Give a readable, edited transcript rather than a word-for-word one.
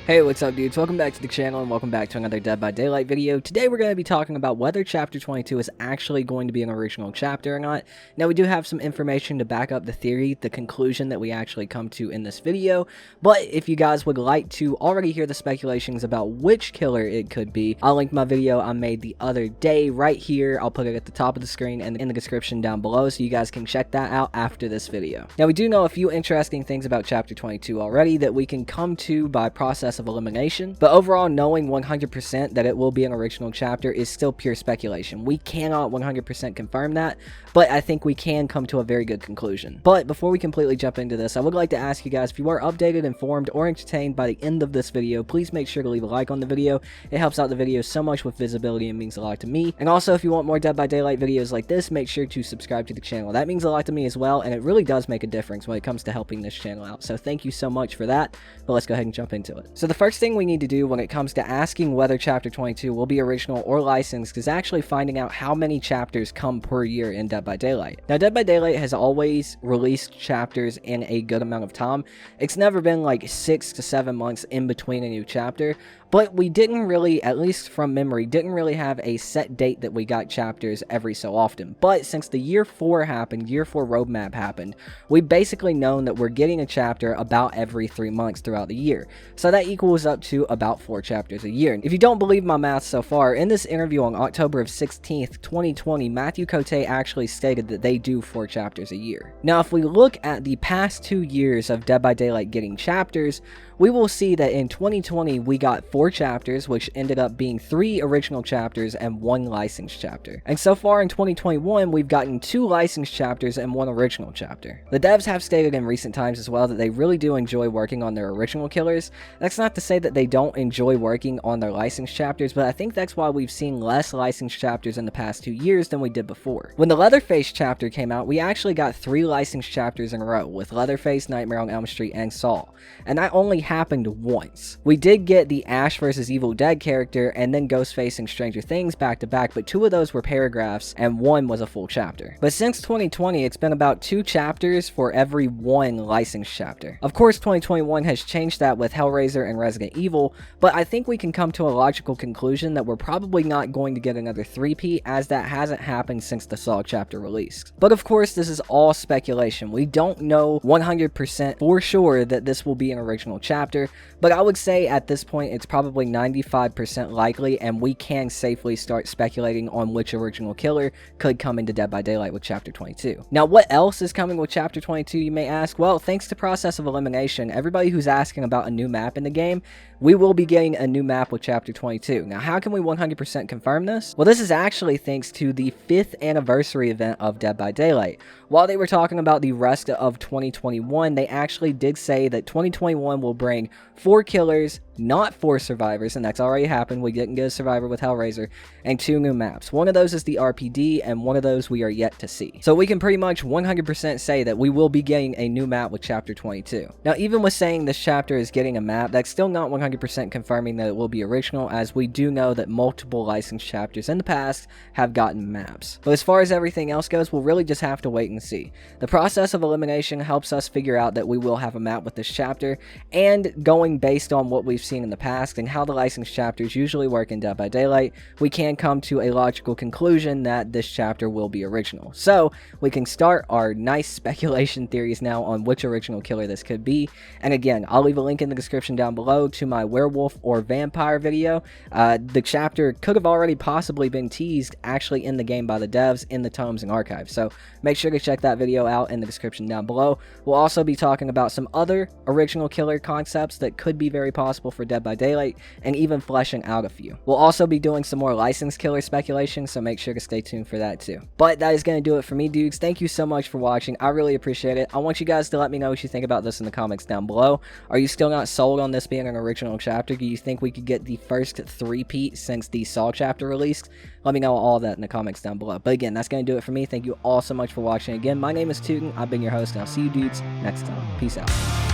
Hey, what's up dudes? Welcome back to the channel and welcome back to another Dead by Daylight video. Today we're going to be talking about whether Chapter 22 is actually going to be an original chapter or not. Now we do have some information to back up the theory, the conclusion that we actually come to in this video, but if you guys would like to already hear the speculations about which killer it could be, I'll link my video I made the other day right here. I'll put it at the top of the screen and in the description down below so you guys can check that out after this video. Now we do know a few interesting things about Chapter 22 already that we can come to by process of elimination, but overall knowing 100% that it will be an original chapter is still pure speculation. We cannot 100% confirm that, but I think we can come to a very good conclusion. But before we completely jump into this, I would like to ask you guys, if you are updated, informed, or entertained by the end of this video, please make sure to leave a like on the video. It helps out the video so much with visibility and means a lot to me. And also, if you want more Dead by Daylight videos like this, make sure to subscribe to the channel. That means a lot to me as well, and it really does make a difference when it comes to helping this channel out. So thank you so much for that, but let's go ahead and jump into it. So the first thing we need to do when it comes to asking whether Chapter 22 will be original or licensed is actually finding out how many chapters come per year in Dead by Daylight. Now, Dead by Daylight has always released chapters in a good amount of time. It's never been like 6 to 7 months in between a new chapter, but we didn't really, at least from memory, didn't really have a set date that we got chapters every so often. But since the year 4 happened, year 4 roadmap happened, we've basically known that we're getting a chapter about every 3 months throughout the year. So that equals up to about 4 chapters a year. If you don't believe my math so far, in this interview on October 16th, 2020, Matthew Cote actually stated that they do 4 chapters a year. Now, if we look at the past 2 years of Dead by Daylight getting chapters, we will see that in 2020 we got 4 chapters, which ended up being 3 original chapters and 1 licensed chapter. And so far in 2021, we've gotten 2 licensed chapters and 1 original chapter. The devs have stated in recent times as well that they really do enjoy working on their original killers. That's not to say that they don't enjoy working on their licensed chapters, but I think that's why we've seen less licensed chapters in the past 2 years than we did before. When the Leatherface chapter came out, we actually got 3 licensed chapters in a row, with Leatherface, Nightmare on Elm Street, and Saul. And that only happened once. We did get the Ash vs. Evil Dead character and then Ghostface and Stranger Things back to back, but 2 of those were paragraphs and 1 was a full chapter. But since 2020, it's been about 2 chapters for every 1 licensed chapter. Of course, 2021 has changed that with Hellraiser and Resident Evil, but I think we can come to a logical conclusion that we're probably not going to get another 3-peat, as that hasn't happened since the Saw chapter released. But of course, this is all speculation. We don't know 100% for sure that this will be an original chapter, but I would say at this point it's probably 95% likely, and we can safely start speculating on which original killer could come into Dead by Daylight with Chapter 22. Now, what else is coming with Chapter 22, you may ask? Well, thanks to process of elimination, everybody who's asking about a new map in the game, we will be getting a new map with Chapter 22. Now, how can we 100% confirm this? Well, this is actually thanks to the 5th anniversary event of Dead by Daylight. While they were talking about the rest of 2021, they actually did say that 2021 will bring 4 killers, not 4 survivors, and that's already happened. We didn't get a survivor with Hellraiser, and 2 new maps. One of those is the RPD, and one of those we are yet to see. So we can pretty much 100% say that we will be getting a new map with Chapter 22. Now, even with saying this chapter is getting a map, that's still not 100% confirming that it will be original, as we do know that multiple licensed chapters in the past have gotten maps. But as far as everything else goes, we'll really just have to wait and see. The process of elimination helps us figure out that we will have a map with this chapter, and going based on what we've seen in the past and how the licensed chapters usually work in Dead by Daylight, we can come to a logical conclusion that this chapter will be original. So we can start our nice speculation theories now on which original killer this could be. And again, I'll leave a link in the description down below to my werewolf or vampire video. The chapter could have already possibly been teased actually in the game by the devs in the tomes and archives, so make sure to check that video out in the description down below. We'll also be talking about some other original killer concepts that could be very possible for Dead by Daylight, and even fleshing out a few. We'll also be doing some more licensed killer speculation, so make sure to stay tuned for that too. But that is going to do it for me, dudes. Thank you so much for watching. I really appreciate it. I want you guys to let me know what you think about this in the comments down below. Are you still not sold on this being an original chapter? Do you think we could get the first 3-peat since the Saw chapter released? Let me know all that in the comments down below. But again, that's going to do it for me. Thank you all so much for watching. Again, my name is Tootin. I've been your host, and I'll see you dudes next time. Peace out.